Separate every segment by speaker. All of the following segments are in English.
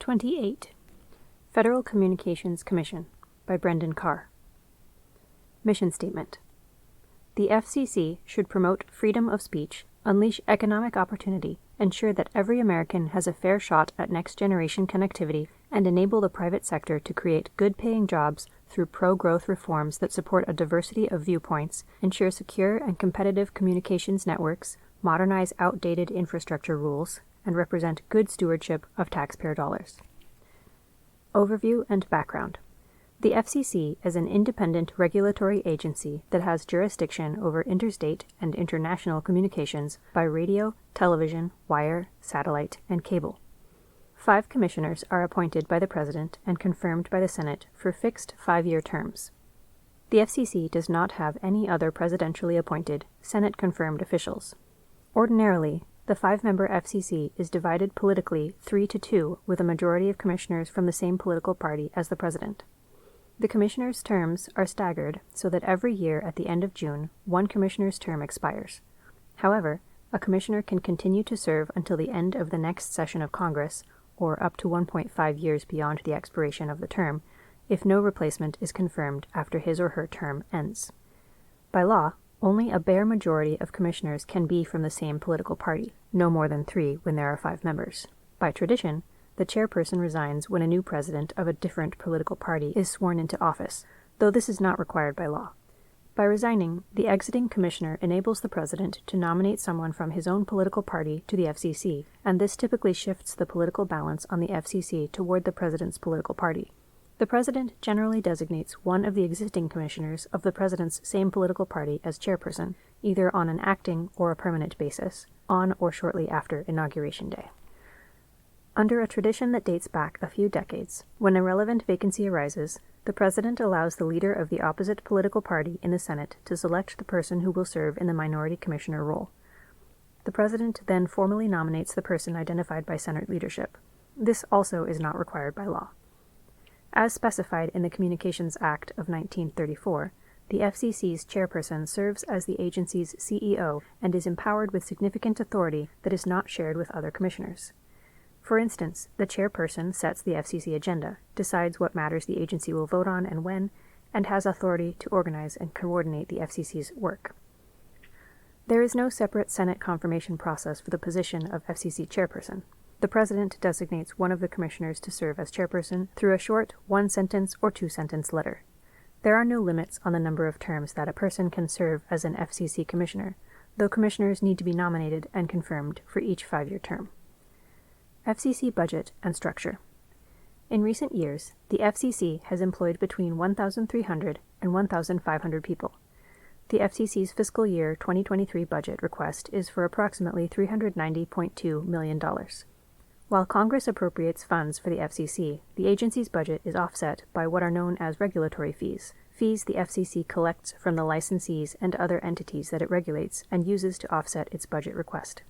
Speaker 1: 28. Federal Communications Commission by Brendan Carr. Mission Statement. The FCC should promote freedom of speech, unleash economic opportunity, ensure that every American has a fair shot at next-generation connectivity, and enable the private sector to create good-paying jobs through pro-growth reforms that support a diversity of viewpoints, ensure secure and competitive communications networks, modernize outdated infrastructure rules, and represent good stewardship of taxpayer dollars. Overview and background. The FCC is an independent regulatory agency that has jurisdiction over interstate and international communications by radio, television, wire, satellite, and cable. 5 commissioners are appointed by the President and confirmed by the Senate for fixed 5-year terms. The FCC does not have any other presidentially appointed, Senate-confirmed officials. Ordinarily, the 5-member FCC is divided politically 3-2 with a majority of commissioners from the same political party as the President. The commissioners' terms are staggered so that every year at the end of June, one commissioner's term expires. However, a commissioner can continue to serve until the end of the next session of Congress, or up to 1.5 years beyond the expiration of the term, if no replacement is confirmed after his or her term ends. By law, only a bare majority of commissioners can be from the same political party, no more than 3 when there are 5 members. By tradition, the chairperson resigns when a new president of a different political party is sworn into office, though this is not required by law. By resigning, the exiting commissioner enables the president to nominate someone from his own political party to the FCC, and this typically shifts the political balance on the FCC toward the president's political party. The president generally designates one of the existing commissioners of the president's same political party as chairperson, either on an acting or a permanent basis, on or shortly after Inauguration Day. Under a tradition that dates back a few decades, when a relevant vacancy arises, the president allows the leader of the opposite political party in the Senate to select the person who will serve in the minority commissioner role. The president then formally nominates the person identified by Senate leadership. This also is not required by law. As specified in the Communications Act of 1934, the FCC's chairperson serves as the agency's CEO and is empowered with significant authority that is not shared with other commissioners. For instance, the chairperson sets the FCC agenda, decides what matters the agency will vote on and when, and has authority to organize and coordinate the FCC's work. There is no separate Senate confirmation process for the position of FCC chairperson. The President designates one of the commissioners to serve as chairperson through a short 1-sentence or 2-sentence letter. There are no limits on the number of terms that a person can serve as an FCC commissioner, though commissioners need to be nominated and confirmed for each 5-year term. FCC budget and structure. In recent years, the FCC has employed between 1,300 and 1,500 people. The FCC's fiscal year 2023 budget request is for approximately $390.2 million. While Congress appropriates funds for the FCC, the agency's budget is offset by what are known as regulatory fees, fees the FCC collects from the licensees and other entities that it regulates and uses to offset its budget request.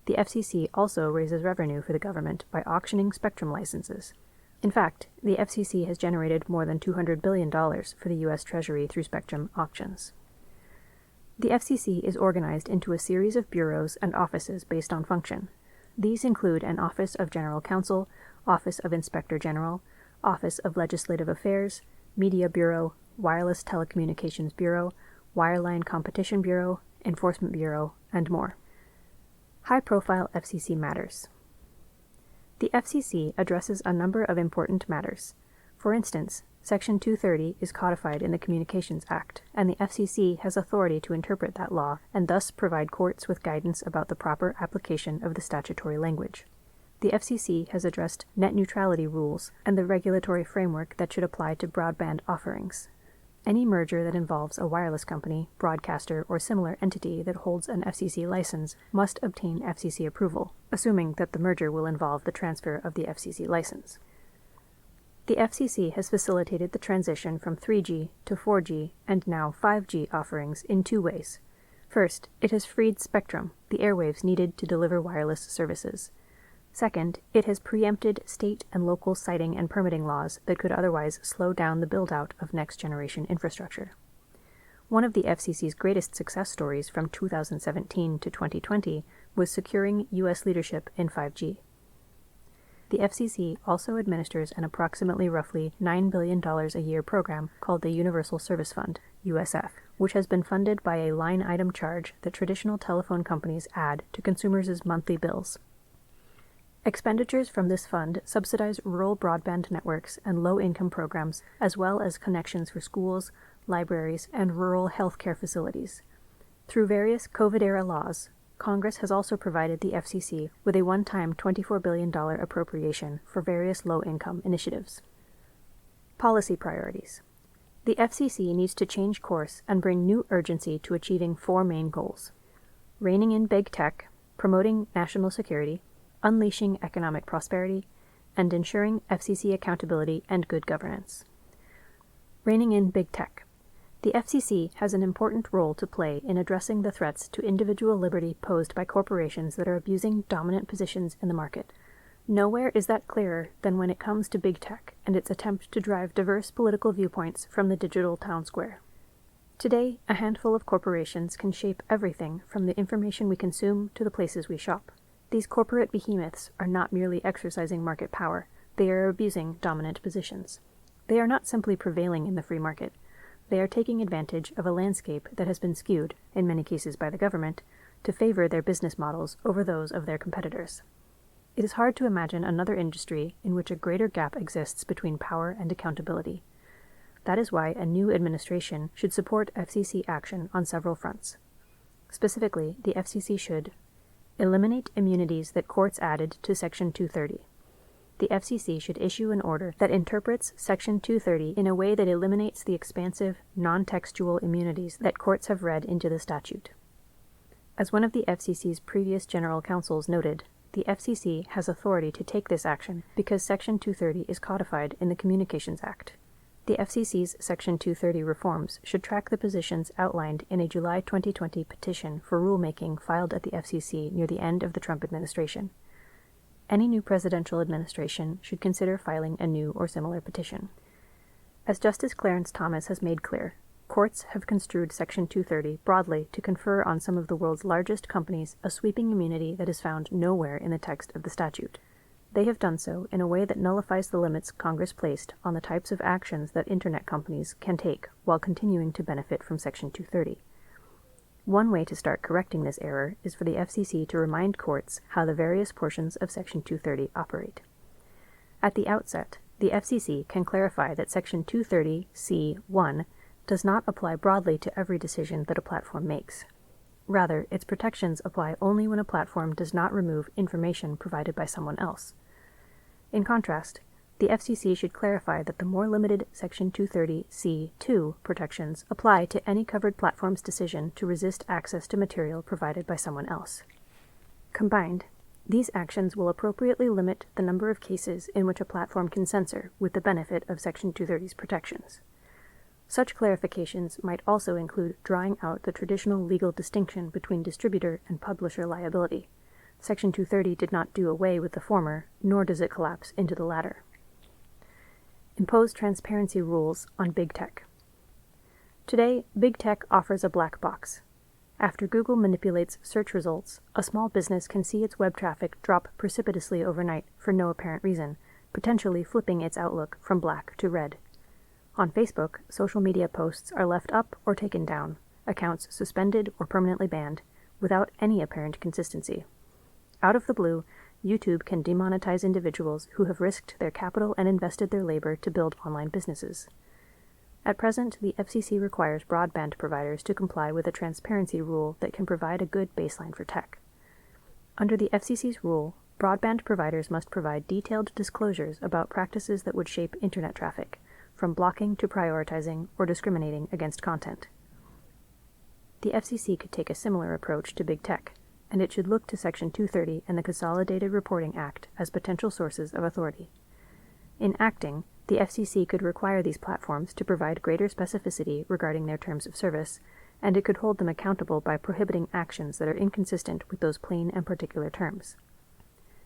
Speaker 1: The FCC also raises revenue for the government by auctioning spectrum licenses. In fact, the FCC has generated more than $200 billion for the U.S. Treasury through spectrum auctions. The FCC is organized into a series of bureaus and offices based on function. These include an Office of General Counsel, Office of Inspector General, Office of Legislative Affairs, Media Bureau, Wireless Telecommunications Bureau, Wireline Competition Bureau, Enforcement Bureau, and more. High-profile FCC matters. The FCC addresses a number of important matters. For instance, Section 230 is codified in the Communications Act, and the FCC has authority to interpret that law and thus provide courts with guidance about the proper application of the statutory language. The FCC has addressed net neutrality rules and the regulatory framework that should apply to broadband offerings. Any merger that involves a wireless company, broadcaster, or similar entity that holds an FCC license must obtain FCC approval, assuming that the merger will involve the transfer of the FCC license. The FCC has facilitated the transition from 3G to 4G and now 5G offerings in 2 ways. First, it has freed spectrum, the airwaves needed to deliver wireless services. Second, it has preempted state and local siting and permitting laws that could otherwise slow down the build-out of next-generation infrastructure. One of the FCC's greatest success stories from 2017 to 2020 was securing U.S. leadership in 5G. The FCC also administers an approximately roughly $9 billion a year program called the Universal Service Fund, USF, which has been funded by a line-item charge that traditional telephone companies add to consumers' monthly bills. Expenditures from this fund subsidize rural broadband networks and low-income programs, as well as connections for schools, libraries, and rural healthcare facilities. Through various COVID-era laws, Congress has also provided the FCC with a one-time $24 billion appropriation for various low-income initiatives. Policy priorities. The FCC needs to change course and bring new urgency to achieving four main goals: reining in big tech, promoting national security, unleashing economic prosperity, and ensuring FCC accountability and good governance. Reining in big tech. The FCC has an important role to play in addressing the threats to individual liberty posed by corporations that are abusing dominant positions in the market. Nowhere is that clearer than when it comes to big tech and its attempt to drive diverse political viewpoints from the digital town square. Today, a handful of corporations can shape everything from the information we consume to the places we shop. These corporate behemoths are not merely exercising market power, they are abusing dominant positions. They are not simply prevailing in the free market. They are taking advantage of a landscape that has been skewed, in many cases by the government, to favor their business models over those of their competitors. It is hard to imagine another industry in which a greater gap exists between power and accountability. That is why a new administration should support FCC action on several fronts. Specifically, the FCC should eliminate immunities that courts added to Section 230. The FCC should issue an order that interprets Section 230 in a way that eliminates the expansive, non-textual immunities that courts have read into the statute. As one of the FCC's previous general counsels noted, the FCC has authority to take this action because Section 230 is codified in the Communications Act. The FCC's Section 230 reforms should track the positions outlined in a July 2020 petition for rulemaking filed at the FCC near the end of the Trump administration. Any new presidential administration should consider filing a new or similar petition. As Justice Clarence Thomas has made clear, courts have construed Section 230 broadly to confer on some of the world's largest companies a sweeping immunity that is found nowhere in the text of the statute. They have done so in a way that nullifies the limits Congress placed on the types of actions that Internet companies can take while continuing to benefit from Section 230. One way to start correcting this error is for the FCC to remind courts how the various portions of Section 230 operate. At the outset, the FCC can clarify that Section 230(c)(1) does not apply broadly to every decision that a platform makes. Rather, its protections apply only when a platform does not remove information provided by someone else. In contrast, the FCC should clarify that the more limited Section 230(c)(2) protections apply to any covered platform's decision to resist access to material provided by someone else. Combined, these actions will appropriately limit the number of cases in which a platform can censor with the benefit of Section 230's protections. Such clarifications might also include drawing out the traditional legal distinction between distributor and publisher liability. Section 230 did not do away with the former, nor does it collapse into the latter. Impose transparency rules on big tech. Today, big tech offers a black box. After Google manipulates search results, a small business can see its web traffic drop precipitously overnight for no apparent reason, potentially flipping its outlook from black to red. On Facebook, social media posts are left up or taken down, accounts suspended or permanently banned, without any apparent consistency. Out of the blue, YouTube can demonetize individuals who have risked their capital and invested their labor to build online businesses. At present, the FCC requires broadband providers to comply with a transparency rule that can provide a good baseline for tech. Under the FCC's rule, broadband providers must provide detailed disclosures about practices that would shape Internet traffic, from blocking to prioritizing or discriminating against content. The FCC could take a similar approach to big tech, and it should look to Section 230 and the Consolidated Reporting Act as potential sources of authority. In acting, the FCC could require these platforms to provide greater specificity regarding their terms of service, and it could hold them accountable by prohibiting actions that are inconsistent with those plain and particular terms.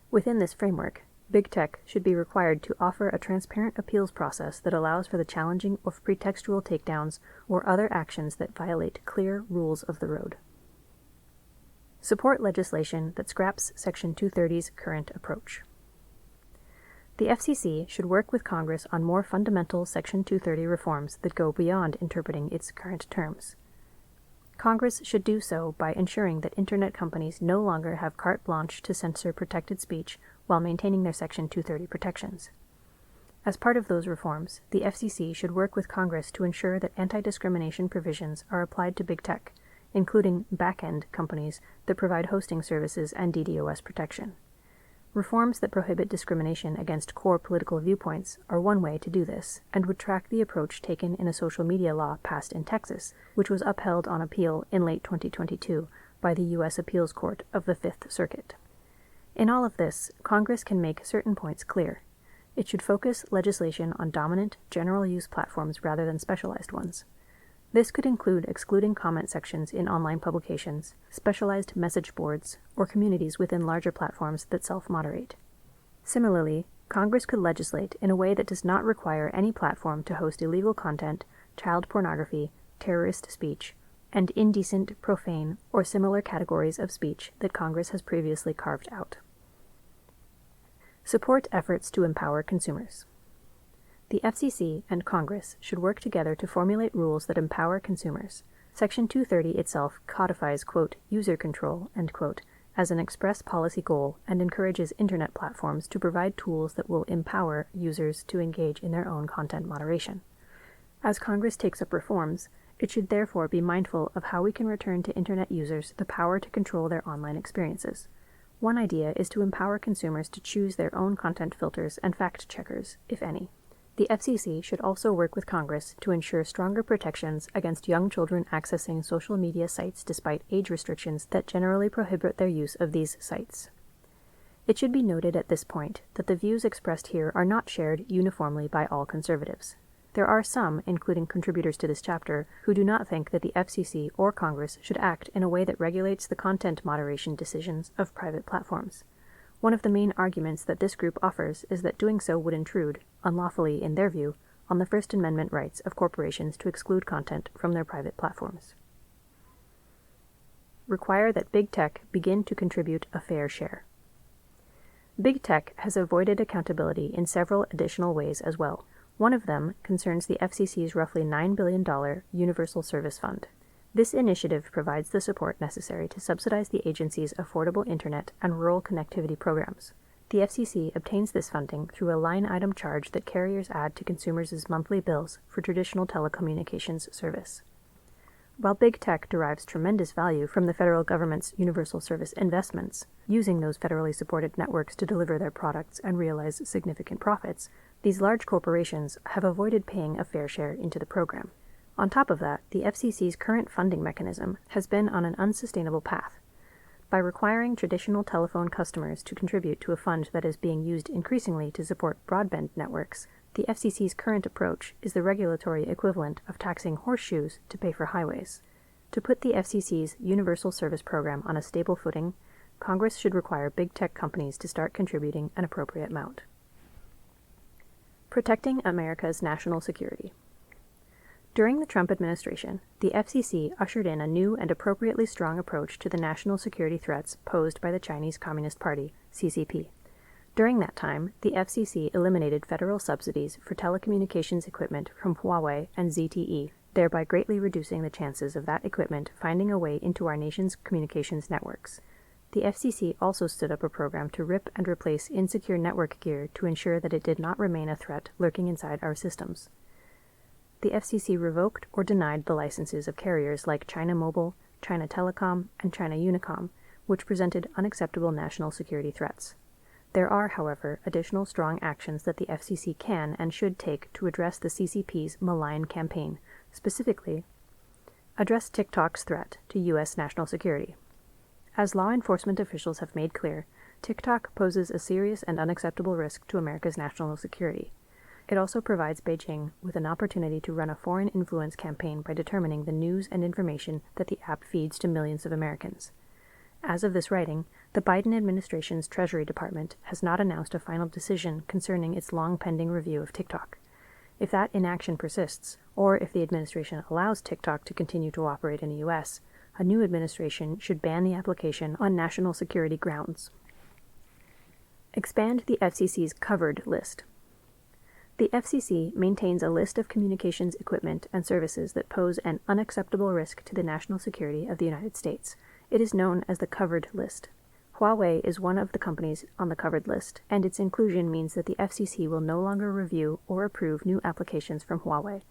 Speaker 1: Within this framework, big tech should be required to offer a transparent appeals process that allows for the challenging of pretextual takedowns or other actions that violate clear rules of the road. Support legislation that scraps Section 230's current approach. The FCC should work with Congress on more fundamental Section 230 reforms that go beyond interpreting its current terms. Congress should do so by ensuring that Internet companies no longer have carte blanche to censor protected speech while maintaining their Section 230 protections. As part of those reforms, the FCC should work with Congress to ensure that anti-discrimination provisions are applied to big tech, including back-end companies that provide hosting services and DDoS protection. Reforms that prohibit discrimination against core political viewpoints are one way to do this, and would track the approach taken in a social media law passed in Texas, which was upheld on appeal in late 2022 by the U.S. Appeals Court of the Fifth Circuit. In all of this, Congress can make certain points clear. It should focus legislation on dominant, general-use platforms rather than specialized ones. This could include excluding comment sections in online publications, specialized message boards, or communities within larger platforms that self-moderate. Similarly, Congress could legislate in a way that does not require any platform to host illegal content, child pornography, terrorist speech, and indecent, profane, or similar categories of speech that Congress has previously carved out. Support efforts to empower consumers. The FCC and Congress should work together to formulate rules that empower consumers. Section 230 itself codifies, quote, user control, end quote, as an express policy goal and encourages Internet platforms to provide tools that will empower users to engage in their own content moderation. As Congress takes up reforms, it should therefore be mindful of how we can return to Internet users the power to control their online experiences. One idea is to empower consumers to choose their own content filters and fact-checkers, if any. The FCC should also work with Congress to ensure stronger protections against young children accessing social media sites despite age restrictions that generally prohibit their use of these sites. It should be noted at this point that the views expressed here are not shared uniformly by all conservatives. There are some, including contributors to this chapter, who do not think that the FCC or Congress should act in a way that regulates the content moderation decisions of private platforms. One of the main arguments that this group offers is that doing so would intrude, unlawfully in their view, on the First Amendment rights of corporations to exclude content from their private platforms. Require that big tech begin to contribute a fair share. Big tech has avoided accountability in several additional ways as well. One of them concerns the FCC's roughly $9 billion Universal Service Fund. This initiative provides the support necessary to subsidize the agency's affordable internet and rural connectivity programs. The FCC obtains this funding through a line-item charge that carriers add to consumers' monthly bills for traditional telecommunications service. While big tech derives tremendous value from the federal government's universal service investments, using those federally supported networks to deliver their products and realize significant profits, these large corporations have avoided paying a fair share into the program. On top of that, the FCC's current funding mechanism has been on an unsustainable path. By requiring traditional telephone customers to contribute to a fund that is being used increasingly to support broadband networks, the FCC's current approach is the regulatory equivalent of taxing horseshoes to pay for highways. To put the FCC's Universal Service Program on a stable footing, Congress should require big tech companies to start contributing an appropriate amount. Protecting America's national security. During the Trump administration, the FCC ushered in a new and appropriately strong approach to the national security threats posed by the Chinese Communist Party, CCP. During that time, the FCC eliminated federal subsidies for telecommunications equipment from Huawei and ZTE, thereby greatly reducing the chances of that equipment finding a way into our nation's communications networks. The FCC also stood up a program to rip and replace insecure network gear to ensure that it did not remain a threat lurking inside our systems. The FCC revoked or denied the licenses of carriers like China Mobile, China Telecom, and China Unicom, which presented unacceptable national security threats. There are, however, additional strong actions that the FCC can and should take to address the CCP's malign campaign, specifically, address TikTok's threat to U.S. national security. As law enforcement officials have made clear, TikTok poses a serious and unacceptable risk to America's national security. It also provides Beijing with an opportunity to run a foreign influence campaign by determining the news and information that the app feeds to millions of Americans. As of this writing, the Biden administration's Treasury Department has not announced a final decision concerning its long-pending review of TikTok. If that inaction persists, or if the administration allows TikTok to continue to operate in the U.S., a new administration should ban the application on national security grounds. Expand the FCC's covered list. The FCC maintains a list of communications equipment and services that pose an unacceptable risk to the national security of the United States. It is known as the covered list. Huawei is one of the companies on the covered list, and its inclusion means that the FCC will no longer review or approve new applications from Huawei.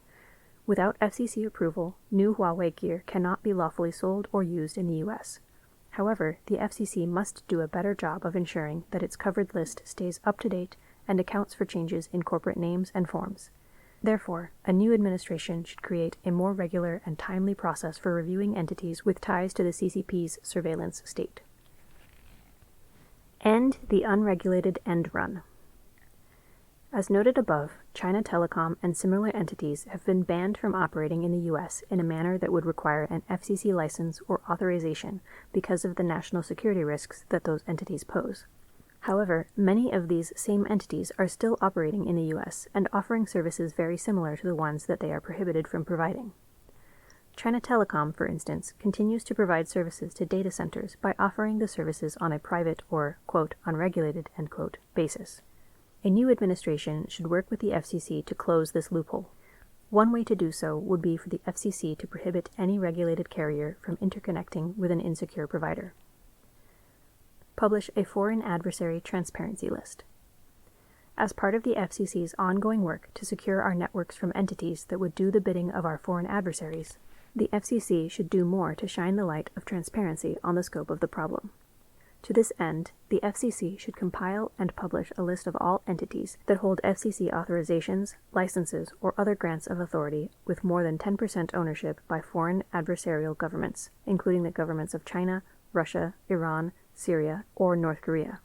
Speaker 1: Without FCC approval, new Huawei gear cannot be lawfully sold or used in the U.S. However, the FCC must do a better job of ensuring that its covered list stays up to date and accounts for changes in corporate names and forms. Therefore, a new administration should create a more regular and timely process for reviewing entities with ties to the CCP's surveillance state. End the unregulated end run. As noted above, China Telecom and similar entities have been banned from operating in the U.S. in a manner that would require an FCC license or authorization because of the national security risks that those entities pose. However, many of these same entities are still operating in the U.S. and offering services very similar to the ones that they are prohibited from providing. China Telecom, for instance, continues to provide services to data centers by offering the services on a private or, quote, unregulated, end quote, basis. A new administration should work with the FCC to close this loophole. One way to do so would be for the FCC to prohibit any regulated carrier from interconnecting with an insecure provider. Publish a foreign adversary transparency list. As part of the FCC's ongoing work to secure our networks from entities that would do the bidding of our foreign adversaries, the FCC should do more to shine the light of transparency on the scope of the problem. To this end, the FCC should compile and publish a list of all entities that hold FCC authorizations, licenses, or other grants of authority with more than 10% ownership by foreign adversarial governments, including the governments of China, Russia, Iran, Syria, or North Korea.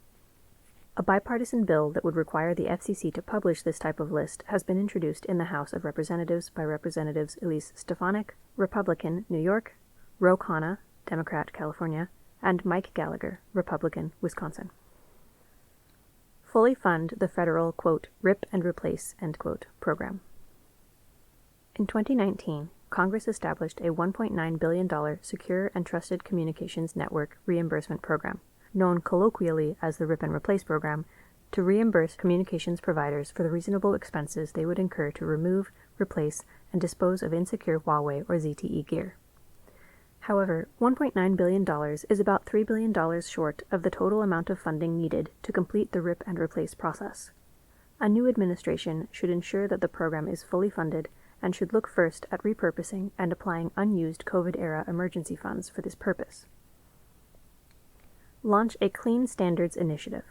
Speaker 1: A bipartisan bill that would require the FCC to publish this type of list has been introduced in the House of Representatives by Representatives Elise Stefanik, Republican, New York, Ro Khanna, Democrat, California, and Mike Gallagher, Republican, Wisconsin. Fully fund the federal, quote, rip and replace, end quote, program. In 2019, Congress established a $1.9 billion Secure and Trusted Communications Network reimbursement program, known colloquially as the Rip and Replace program, to reimburse communications providers for the reasonable expenses they would incur to remove, replace, and dispose of insecure Huawei or ZTE gear. However, $1.9 billion is about $3 billion short of the total amount of funding needed to complete the Rip and Replace process. A new administration should ensure that the program is fully funded and should look first at repurposing and applying unused COVID-era emergency funds for this purpose. Launch a Clean Standards Initiative.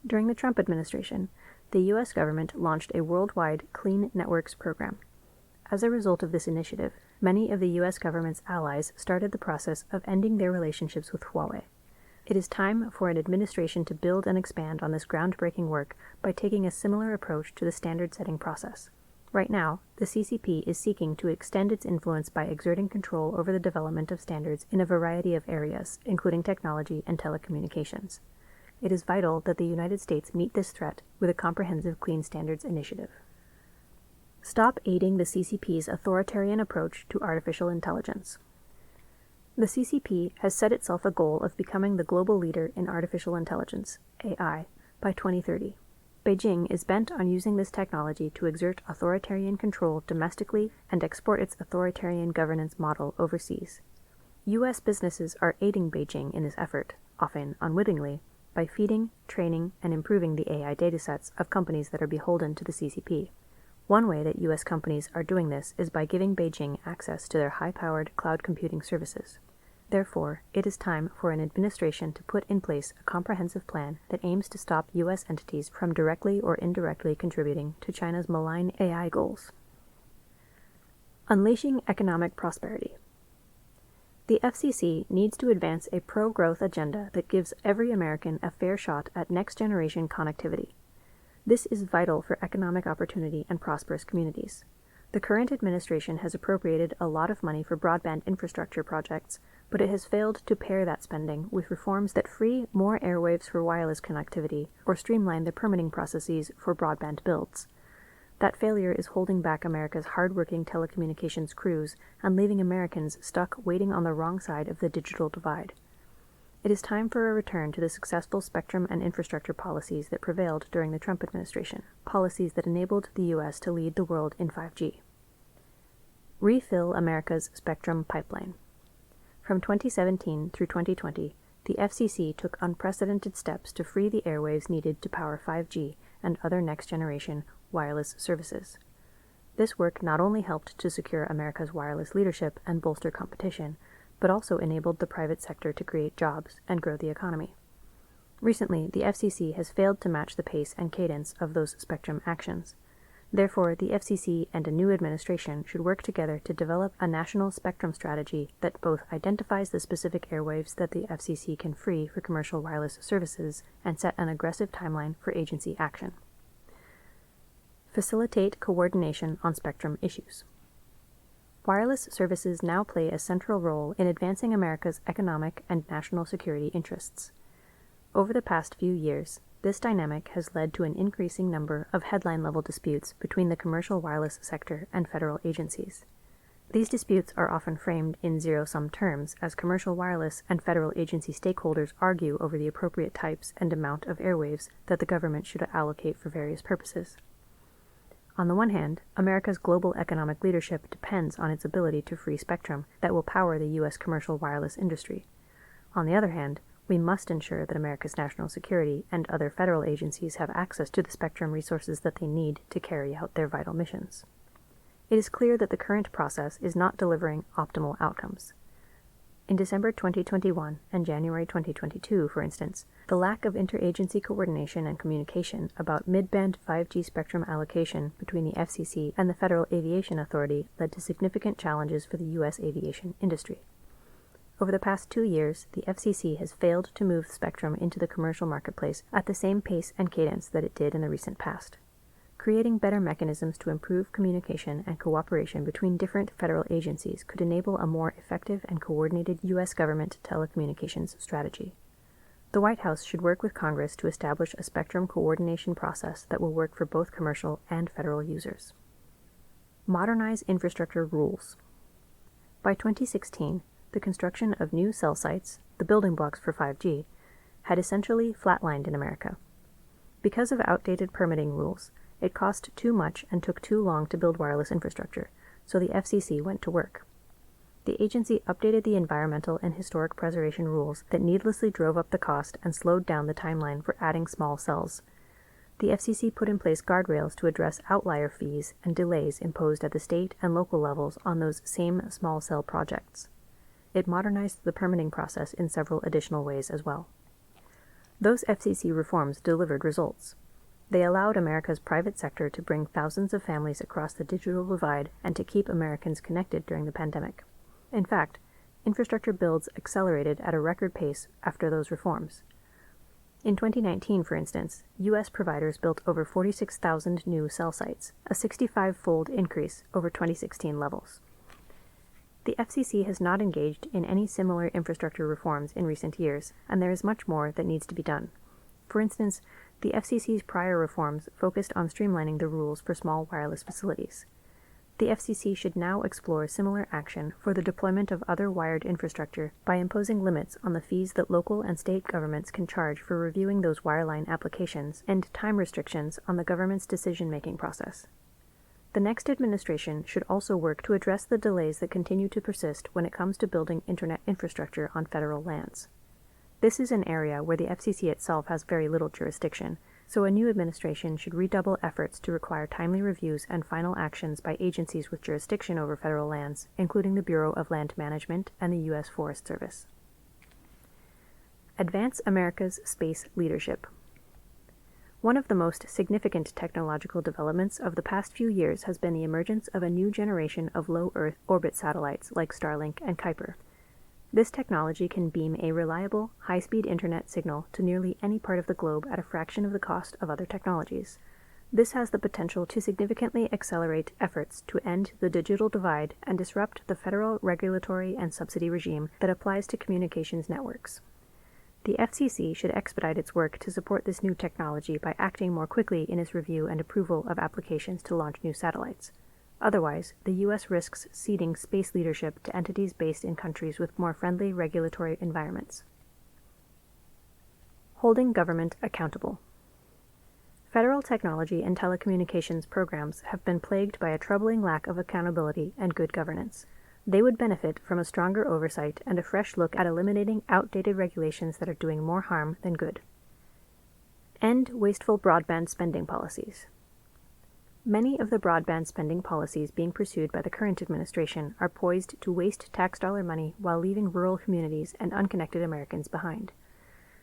Speaker 1: During the Trump administration, the U.S. government launched a worldwide Clean Networks program. As a result of this initiative, many of the U.S. government's allies started the process of ending their relationships with Huawei. It is time for an administration to build and expand on this groundbreaking work by taking a similar approach to the standard-setting process. Right now, the CCP is seeking to extend its influence by exerting control over the development of standards in a variety of areas, including technology and telecommunications. It is vital that the United States meet this threat with a comprehensive Clean Standards Initiative. Stop aiding the CCP's authoritarian approach to artificial intelligence. The CCP has set itself a goal of becoming the global leader in artificial intelligence, AI, by 2030. Beijing is bent on using this technology to exert authoritarian control domestically and export its authoritarian governance model overseas. U.S. businesses are aiding Beijing in this effort, often unwittingly, by feeding, training, and improving the AI datasets of companies that are beholden to the CCP. One way that U.S. companies are doing this is by giving Beijing access to their high-powered cloud computing services. Therefore, it is time for an administration to put in place a comprehensive plan that aims to stop U.S. entities from directly or indirectly contributing to China's malign AI goals. Unleashing economic prosperity. The FCC needs to advance a pro-growth agenda that gives every American a fair shot at next-generation connectivity. This is vital for economic opportunity and prosperous communities. The current administration has appropriated a lot of money for broadband infrastructure projects, but it has failed to pair that spending with reforms that free more airwaves for wireless connectivity or streamline the permitting processes for broadband builds. That failure is holding back America's hard-working telecommunications crews and leaving Americans stuck waiting on the wrong side of the digital divide. It is time for a return to the successful spectrum and infrastructure policies that prevailed during the Trump administration, policies that enabled the U.S. to lead the world in 5G. Refill America's spectrum pipeline. From 2017 through 2020, the FCC took unprecedented steps to free the airwaves needed to power 5G and other next-generation wireless services. This work not only helped to secure America's wireless leadership and bolster competition, but also enabled the private sector to create jobs and grow the economy. Recently, the FCC has failed to match the pace and cadence of those spectrum actions. Therefore, the FCC and a new administration should work together to develop a national spectrum strategy that both identifies the specific airwaves that the FCC can free for commercial wireless services and set an aggressive timeline for agency action. Facilitate coordination on spectrum issues. Wireless services now play a central role in advancing America's economic and national security interests. Over the past few years, this dynamic has led to an increasing number of headline-level disputes between the commercial wireless sector and federal agencies. These disputes are often framed in zero-sum terms as commercial wireless and federal agency stakeholders argue over the appropriate types and amount of airwaves that the government should allocate for various purposes. On the one hand, America's global economic leadership depends on its ability to free spectrum that will power the U.S. commercial wireless industry. On the other hand, we must ensure that America's national security and other federal agencies have access to the spectrum resources that they need to carry out their vital missions. It is clear that the current process is not delivering optimal outcomes. In December 2021 and January 2022, for instance, the lack of interagency coordination and communication about mid-band 5G spectrum allocation between the FCC and the Federal Aviation Authority led to significant challenges for the U.S. aviation industry. Over the past 2 years, the FCC has failed to move spectrum into the commercial marketplace at the same pace and cadence that it did in the recent past. Creating better mechanisms to improve communication and cooperation between different federal agencies could enable a more effective and coordinated U.S. government telecommunications strategy. The White House should work with Congress to establish a spectrum coordination process that will work for both commercial and federal users. Modernize infrastructure rules. By 2016, the construction of new cell sites, the building blocks for 5G, had essentially flatlined in America. Because of outdated permitting rules, it cost too much and took too long to build wireless infrastructure, so the FCC went to work. The agency updated the environmental and historic preservation rules that needlessly drove up the cost and slowed down the timeline for adding small cells. The FCC put in place guardrails to address outlier fees and delays imposed at the state and local levels on those same small cell projects. It modernized the permitting process in several additional ways as well. Those FCC reforms delivered results. They allowed America's private sector to bring thousands of families across the digital divide and to keep Americans connected during the pandemic. In fact, infrastructure builds accelerated at a record pace after those reforms. In 2019, for instance, U.S. providers built over 46,000 new cell sites, a 65-fold increase over 2016 levels. The FCC has not engaged in any similar infrastructure reforms in recent years, and there is much more that needs to be done. For instance, the FCC's prior reforms focused on streamlining the rules for small wireless facilities. The FCC should now explore similar action for the deployment of other wired infrastructure by imposing limits on the fees that local and state governments can charge for reviewing those wireline applications and time restrictions on the government's decision-making process. The next administration should also work to address the delays that continue to persist when it comes to building internet infrastructure on federal lands. This is an area where the FCC itself has very little jurisdiction, so a new administration should redouble efforts to require timely reviews and final actions by agencies with jurisdiction over federal lands, including the Bureau of Land Management and the U.S. Forest Service. Advance America's space leadership. One of the most significant technological developments of the past few years has been the emergence of a new generation of low Earth orbit satellites like Starlink and Kuiper. This technology can beam a reliable, high-speed internet signal to nearly any part of the globe at a fraction of the cost of other technologies. This has the potential to significantly accelerate efforts to end the digital divide and disrupt the federal regulatory and subsidy regime that applies to communications networks. The FCC should expedite its work to support this new technology by acting more quickly in its review and approval of applications to launch new satellites. Otherwise, the U.S. risks ceding space leadership to entities based in countries with more friendly regulatory environments. Holding government accountable. Federal technology and telecommunications programs have been plagued by a troubling lack of accountability and good governance. They would benefit from a stronger oversight and a fresh look at eliminating outdated regulations that are doing more harm than good. End wasteful broadband spending policies. Many of the broadband spending policies being pursued by the current administration are poised to waste tax dollar money while leaving rural communities and unconnected Americans behind.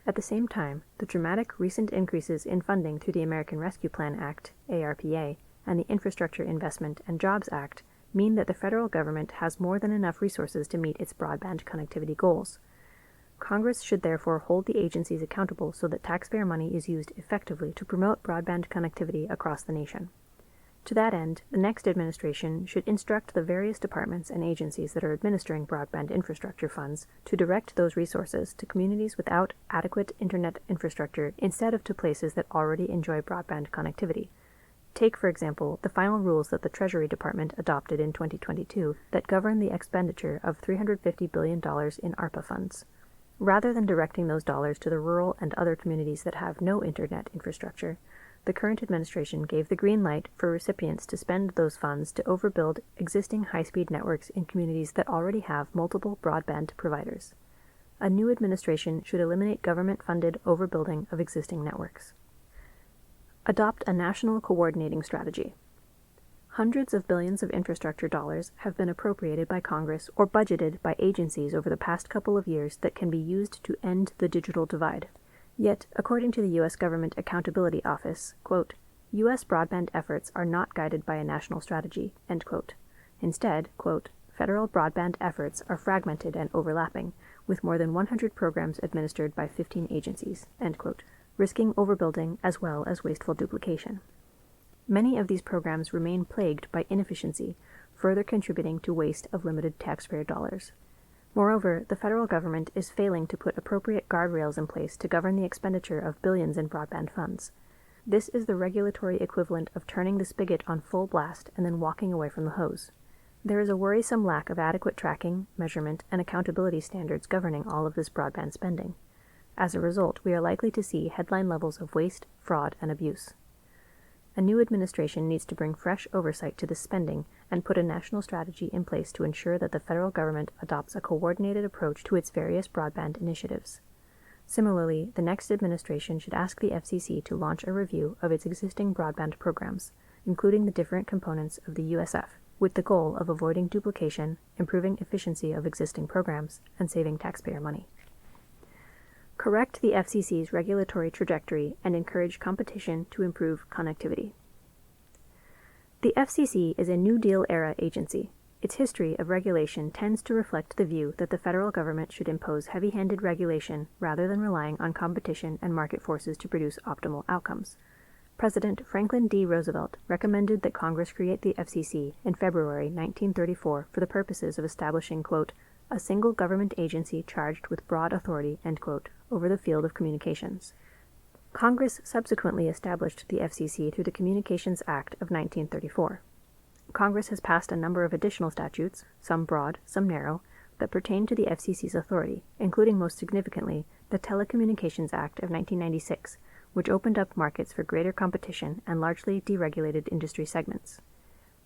Speaker 1: At the same time, the dramatic recent increases in funding through the American Rescue Plan Act, ARPA, and the Infrastructure Investment and Jobs Act mean that the federal government has more than enough resources to meet its broadband connectivity goals. Congress should therefore hold the agencies accountable so that taxpayer money is used effectively to promote broadband connectivity across the nation. To that end, the next administration should instruct the various departments and agencies that are administering broadband infrastructure funds to direct those resources to communities without adequate internet infrastructure instead of to places that already enjoy broadband connectivity. Take, for example, the final rules that the Treasury Department adopted in 2022 that govern the expenditure of $350 billion in ARPA funds. Rather than directing those dollars to the rural and other communities that have no internet infrastructure, the current administration gave the green light for recipients to spend those funds to overbuild existing high-speed networks in communities that already have multiple broadband providers. A new administration should eliminate government-funded overbuilding of existing networks. Adopt a national coordinating strategy. Hundreds of billions of infrastructure dollars have been appropriated by Congress or budgeted by agencies over the past couple of years that can be used to end the digital divide. Yet, according to the U.S. Government Accountability Office, quote, U.S. broadband efforts are not guided by a national strategy, end quote. Instead, quote, federal broadband efforts are fragmented and overlapping, with more than 100 programs administered by 15 agencies, end quote, risking overbuilding as well as wasteful duplication. Many of these programs remain plagued by inefficiency, further contributing to waste of limited taxpayer dollars. Moreover, the federal government is failing to put appropriate guardrails in place to govern the expenditure of billions in broadband funds. This is the regulatory equivalent of turning the spigot on full blast and then walking away from the hose. There is a worrisome lack of adequate tracking, measurement, and accountability standards governing all of this broadband spending. As a result, we are likely to see headline levels of waste, fraud, and abuse. A new administration needs to bring fresh oversight to this spending and put a national strategy in place to ensure that the federal government adopts a coordinated approach to its various broadband initiatives. Similarly, the next administration should ask the FCC to launch a review of its existing broadband programs, including the different components of the USF, with the goal of avoiding duplication, improving efficiency of existing programs, and saving taxpayer money. Correct the FCC's regulatory trajectory and encourage competition to improve connectivity. The FCC is a New Deal-era agency. Its history of regulation tends to reflect the view that the federal government should impose heavy-handed regulation rather than relying on competition and market forces to produce optimal outcomes. President Franklin D. Roosevelt recommended that Congress create the FCC in February 1934 for the purposes of establishing, quote, a single government agency charged with broad authority, end quote, over the field of communications. Congress subsequently established the FCC through the Communications Act of 1934. Congress has passed a number of additional statutes, some broad, some narrow, that pertain to the FCC's authority, including most significantly the Telecommunications Act of 1996, which opened up markets for greater competition and largely deregulated industry segments.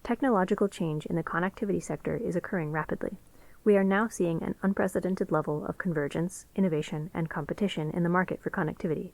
Speaker 1: Technological change in the connectivity sector is occurring rapidly. We are now seeing an unprecedented level of convergence, innovation, and competition in the market for connectivity.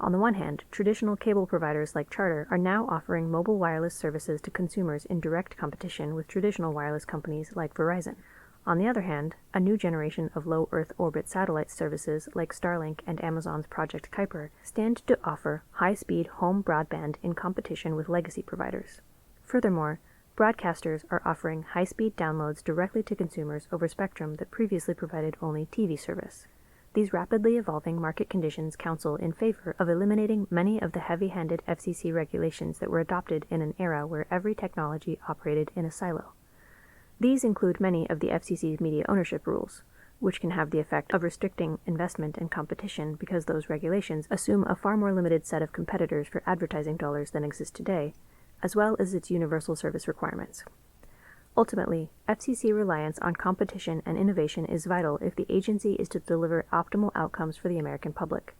Speaker 1: On the one hand, traditional cable providers like Charter are now offering mobile wireless services to consumers in direct competition with traditional wireless companies like Verizon. On the other hand, a new generation of low Earth orbit satellite services like Starlink and Amazon's Project Kuiper stand to offer high-speed home broadband in competition with legacy providers. Furthermore, broadcasters are offering high-speed downloads directly to consumers over spectrum that previously provided only TV service. These rapidly evolving market conditions counsel in favor of eliminating many of the heavy-handed FCC regulations that were adopted in an era where every technology operated in a silo. These include many of the FCC's media ownership rules, which can have the effect of restricting investment and competition because those regulations assume a far more limited set of competitors for advertising dollars than exist today, as well as its universal service requirements. Ultimately, FCC reliance on competition and innovation is vital if the agency is to deliver optimal outcomes for the American public.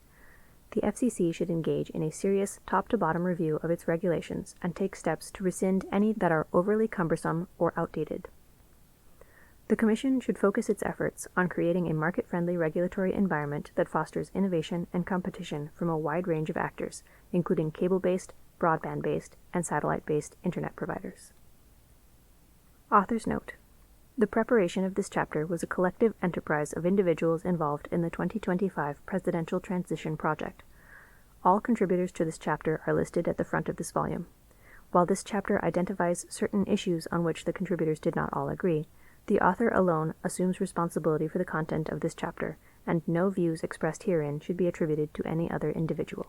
Speaker 1: The FCC should engage in a serious top-to-bottom review of its regulations and take steps to rescind any that are overly cumbersome or outdated. The Commission should focus its efforts on creating a market-friendly regulatory environment that fosters innovation and competition from a wide range of actors, including cable-based, broadband-based, and satellite-based Internet providers. Author's note: the preparation of this chapter was a collective enterprise of individuals involved in the 2025 Presidential Transition Project. All contributors to this chapter are listed at the front of this volume. While this chapter identifies certain issues on which the contributors did not all agree, the author alone assumes responsibility for the content of this chapter, and no views expressed herein should be attributed to any other individual.